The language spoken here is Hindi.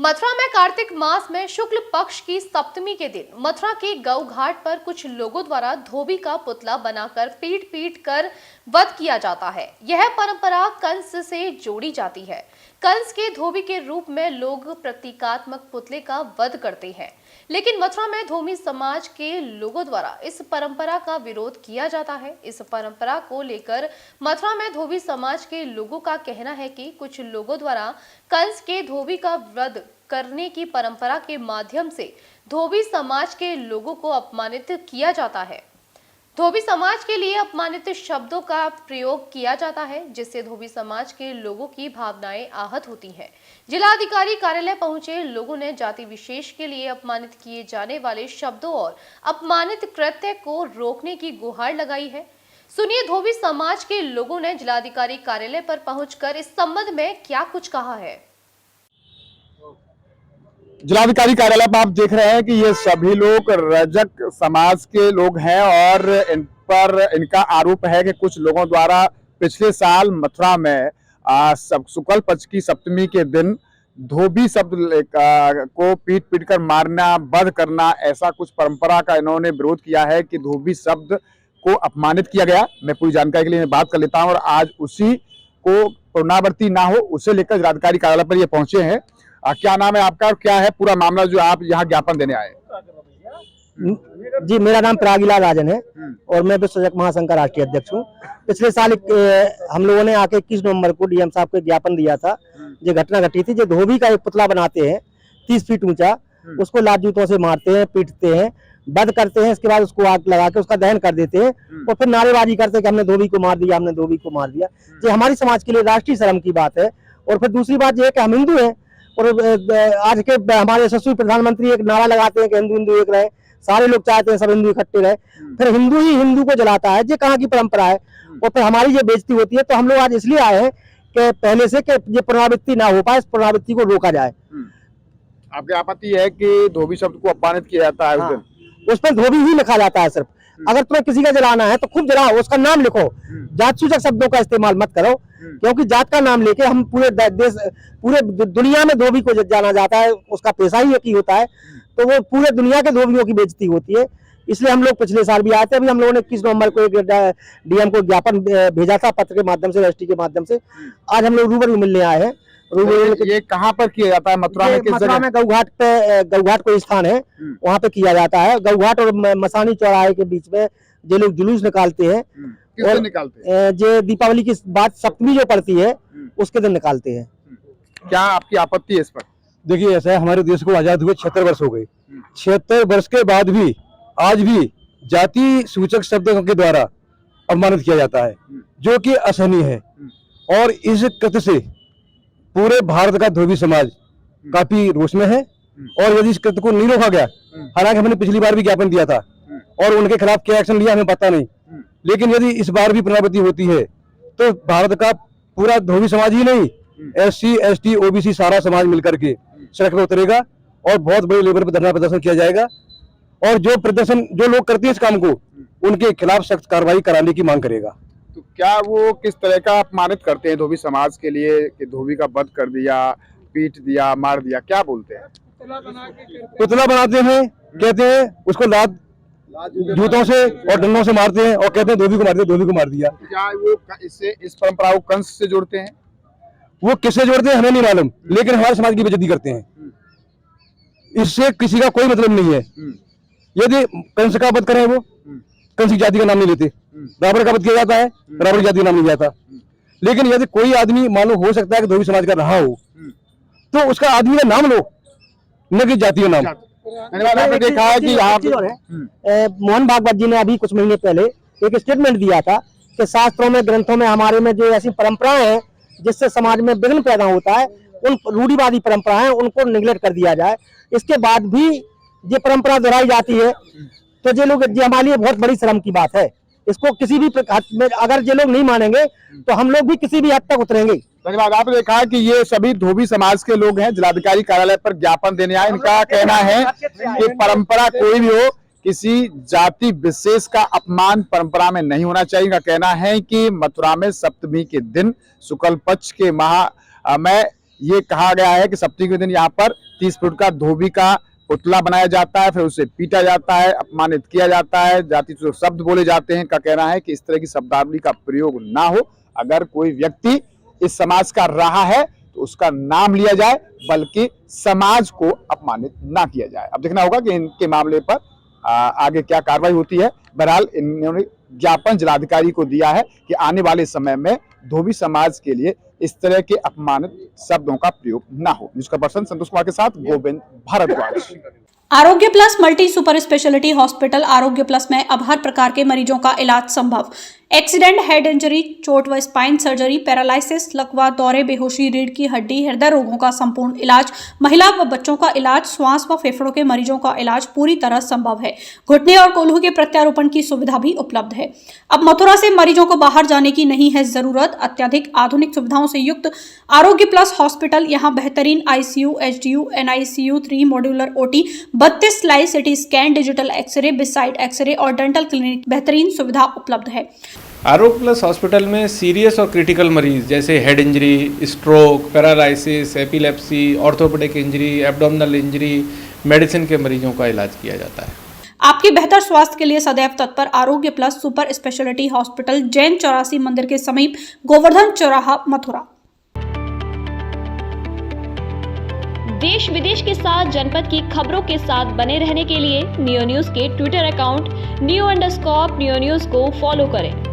मथुरा में कार्तिक मास में शुक्ल पक्ष की सप्तमी के दिन मथुरा के गौ घाट पर कुछ लोगों द्वारा धोबी का पुतला बनाकर पीट पीट कर वध किया जाता है। यह परंपरा कंस से जोड़ी जाती है। कंस के धोबी के रूप में लोग प्रतीकात्मक पुतले का वध करते हैं, लेकिन मथुरा में धोबी समाज के लोगों द्वारा इस परंपरा का विरोध किया जाता है। इस परंपरा को लेकर मथुरा में धोबी समाज के लोगों का कहना है कि कुछ लोगों द्वारा कंस के धोबी का वध करने की परंपरा के माध्यम से धोबी समाज के लोगों को अपमानित किया जाता है। धोबी समाज के लिए अपमानित शब्दों का प्रयोग किया जाता है, जिससे धोबी समाज के लोगों की भावनाएं आहत होती हैं। जिलाधिकारी कार्यालय पहुंचे लोगों ने जाति विशेष के लिए अपमानित किए जाने वाले शब्दों और अपमानित कृत्य को रोकने की गुहार लगाई है। सुनिए धोबी समाज के लोगों ने जिलाधिकारी कार्यालय पर पहुंचकर इस संबंध में क्या कुछ कहा है। जिलाधिकारी कार्यालय पर आप देख रहे हैं कि ये सभी लोग रजक समाज के लोग हैं और इन पर इनका आरोप है कि कुछ लोगों द्वारा पिछले साल मथुरा में शुक्ल पक्ष की सप्तमी के दिन धोबी शब्द को पीट पीट कर मारना, वध करना, ऐसा कुछ परंपरा का इन्होंने विरोध किया है कि धोबी शब्द को अपमानित किया गया। मैं पूरी जानकारी के लिए बात कर लेता हूं और आज उसी को पुनरावृत्ति ना हो उसे लेकर जिलाधिकारी कार्यालय पर ये पहुंचे हैं। क्या नाम है आपका और क्या है पूरा मामला जो आप यहाँ ज्ञापन देने आए? जी, मेरा नाम प्रागिलाल राजन है और मैं विश्व रजक महासंघ का राष्ट्रीय अध्यक्ष हूँ। पिछले साल हम लोगों ने आके 21 नवंबर को डीएम साहब को ज्ञापन दिया था। जो घटना घटी थी, जो धोबी का एक पुतला बनाते हैं 30 फीट ऊंचा, उसको लात जूतों से मारते हैं, पीटते हैं, वध करते हैं। इसके बाद उसको आग लगा के उसका दहन कर देते हैं और फिर नारेबाजी करते हैं कि हमने धोबी को मार दिया, हमने धोबी को मार दिया। ये हमारी समाज के लिए राष्ट्रीय शर्म की बात है। और फिर दूसरी बात यह है कि हम हिंदू हैं और आज के हमारे यशस्वी प्रधानमंत्री एक नारा लगाते हैं कि हिंदू हिंदू एक रहे। सारे लोग चाहते हैं सब हिंदू इकट्ठे रहे, फिर हिंदू ही हिंदू को जलाता है। ये कहाँ की परंपरा है? और फिर हमारी ये बेइज्जती होती है। तो हम लोग आज इसलिए आए हैं कि पहले से कि ये पुनरावृत्ति ना हो पाए, इस पुनरावृत्ति को रोका जाए। आपकी आपत्ति है कि धोबी शब्द को अपमानित किया जाता है? हाँ, उस पर धोबी ही लिखा जाता है सिर्फ। अगर तुम्हें किसी का जलाना है तो खूब जलाओ, उसका नाम लिखो, जात सूचक शब्दों का इस्तेमाल मत करो, क्योंकि जात का नाम लेके हम पूरे देश, पूरे दुनिया में धोबी को जाना जाता है। उसका पेशा ही एक ही होता है, तो वो पूरे दुनिया के धोबियों की बेइज्जती होती है। इसलिए हम लोग पिछले साल भी आए थे। अभी हम लोगों ने 21 नवंबर को एक डीएम को ज्ञापन भेजा था, पत्र के माध्यम से, रजिस्ट्री के माध्यम से। आज हम लोग रूबरू मिलने आए हैं। ये कहाँ पर किया जाता है? मथुरा में किस जगह? में गौघाट पे, गौघाट कोई स्थान है वहाँ पे किया जाता है। गौघाट और मसानी चौराहे के बीच में जो लोग जुलूस निकालते हैं, किससे निकालते हैं? जो दीपावली की बात सप्तमी जो पड़ती है उसके दिन निकालते हैं। क्या आपकी आपत्ति है इस पर? देखिए, ऐसा है, हमारे देश को आजाद हुए 76 वर्ष हो गए। 76 वर्ष के बाद भी आज भी जाति सूचक शब्दों के द्वारा अपमानित किया जाता है, जो कि असहनीय है। और इस कृत्य से पूरे भारत का धोबी समाज काफी रोष में है। और यदि इस कृत्य को नहीं रोका गया, हालांकि हमने पिछली बार भी ज्ञापन दिया था और उनके खिलाफ क्या एक्शन लिया हमें पता नहीं, लेकिन यदि इस बार भी पुनरावृत्ति होती है तो भारत का पूरा धोबी समाज ही नहीं, SC ST OBC सारा समाज मिलकर के सड़क पर उतरेगा और बहुत बड़े लेवल पर धरना प्रदर्शन किया जाएगा। और जो प्रदर्शन जो लोग करते हैं इस काम को, उनके खिलाफ सख्त कार्रवाई कराने की मांग करेगा। तो क्या वो किस तरह का अपमानित करते हैं धोबी समाज के लिए कि धोबी का वध कर दिया, पीट दिया, मार दिया? क्या बोलते हैं? पुतला बनाते हैं, कहते हैं उसको लात जूतों से और डंडों से मारते हैं और कहते हैं धोबी को मार दिया, धोबी को मार दिया। क्या वो इससे इस परंपरा को कंस से जोड़ते हैं? वो किससे जोड़ते हैं हमें नहीं मालूम, लेकिन हमारे समाज की बेइज्जती करते हैं। इससे किसी का कोई मतलब नहीं है। यदि कंस का वध करें, वो कंस की जाति का नाम नहीं लेते। रावण का वध किया जाता है, रावण की जाति का नाम नहीं जाता। लेकिन यदि कोई आदमी मालूम हो सकता है कि धोबी समाज का रहा हो, तो उसका आदमी का नाम लो, न कि जाति का नाम। आपने देखा है कि आप मोहन भागवत जी ने अभी कुछ महीने पहले एक स्टेटमेंट दिया था कि शास्त्रों में, ग्रंथों में हमारे में जो ऐसी परंपराएं हैं जिससे समाज में विघ्न पैदा होता है, उन रूढ़िवादी परंपराएं उनको निगलेक्ट कर दिया जाए। इसके बाद भी ये परंपरा दोहराई जाती है, तो ये लोग, ये हमारे लिए बहुत बड़ी शर्म की बात है। इसको किसी भी प्रकार में अगर ये लोग नहीं मानेंगे तो हम लोग भी किसी भी हद तक उतरेंगे। धन्यवाद। आपने देखा कि ये सभी धोबी समाज के लोग हैं, जिलाधिकारी कार्यालय पर ज्ञापन देने आए। इनका कहना है कि परंपरा कोई भी हो, किसी जाति विशेष का अपमान परंपरा में नहीं होना चाहिए। इनका कहना है कि मथुरा में सप्तमी के दिन शुक्ल पक्ष के माह में ये कहा गया है कि सप्तमी के दिन यहाँ पर 30 फुट का धोबी का पुतला बनाया जाता है, फिर उसे पीटा जाता है, अपमानित किया जाता है, जाति जो शब्द बोले जाते हैं। का कहना है कि इस तरह की शब्दावली का प्रयोग ना हो। अगर कोई व्यक्ति इस समाज का रहा है तो उसका नाम लिया जाए, बल्कि समाज को अपमानित ना किया जाए। अब देखना होगा कि इनके मामले पर आगे क्या कार्रवाई होती है। बहरहाल इन्होंने ज्ञापन जिलाधिकारी को दिया है कि आने वाले समय में धोबी समाज के लिए इस तरह के अपमानित शब्दों का प्रयोग ना हो। न्यूज़ पर्सन संतोष कुमार के साथ गोविंद भारद्वाज। आरोग्य plus multi super speciality hospital आरोग्य प्लस में अब हर प्रकार के मरीजों का इलाज संभव। एक्सीडेंट, हेड इंजरी, चोट व स्पाइन सर्जरी, पैरालिसिस, लकवा, दौरे, बेहोशी, रीढ़ की हड्डी, हृदय रोगों का संपूर्ण इलाज, महिला व बच्चों का इलाज, श्वास व फेफड़ों के मरीजों का इलाज पूरी तरह संभव है। घुटने और कोल्हू के प्रत्यारोपण की सुविधा भी उपलब्ध है। अब मथुरा से मरीजों को बाहर जाने की नहीं है जरूरत। अत्याधिक आधुनिक सुविधाओं से युक्त आरोग्य प्लस हॉस्पिटल यहाँ बेहतरीन ICU, HDU, NICU, 3 modular OT, 32 slide CT scan, digital x-ray, bedside x-ray और डेंटल क्लिनिक बेहतरीन सुविधा उपलब्ध है। आरोग्य प्लस हॉस्पिटल में सीरियस और क्रिटिकल मरीज जैसे head injury, stroke, paralysis, epilepsy, orthopaedic injury, abdominal injury, medicine के मरीजों का इलाज किया जाता है। आपके बेहतर स्वास्थ्य के लिए सदैव तत्पर आरोग्य plus super speciality hospital, Jain 84 मंदिर के समीप, गोवर्धन चौराहा, मथुरा। देश विदेश के साथ जनपद की खबरों के साथ बने रहने के लिए नियो न्यूज के ट्विटर अकाउंट new_न्यूज को फॉलो करें।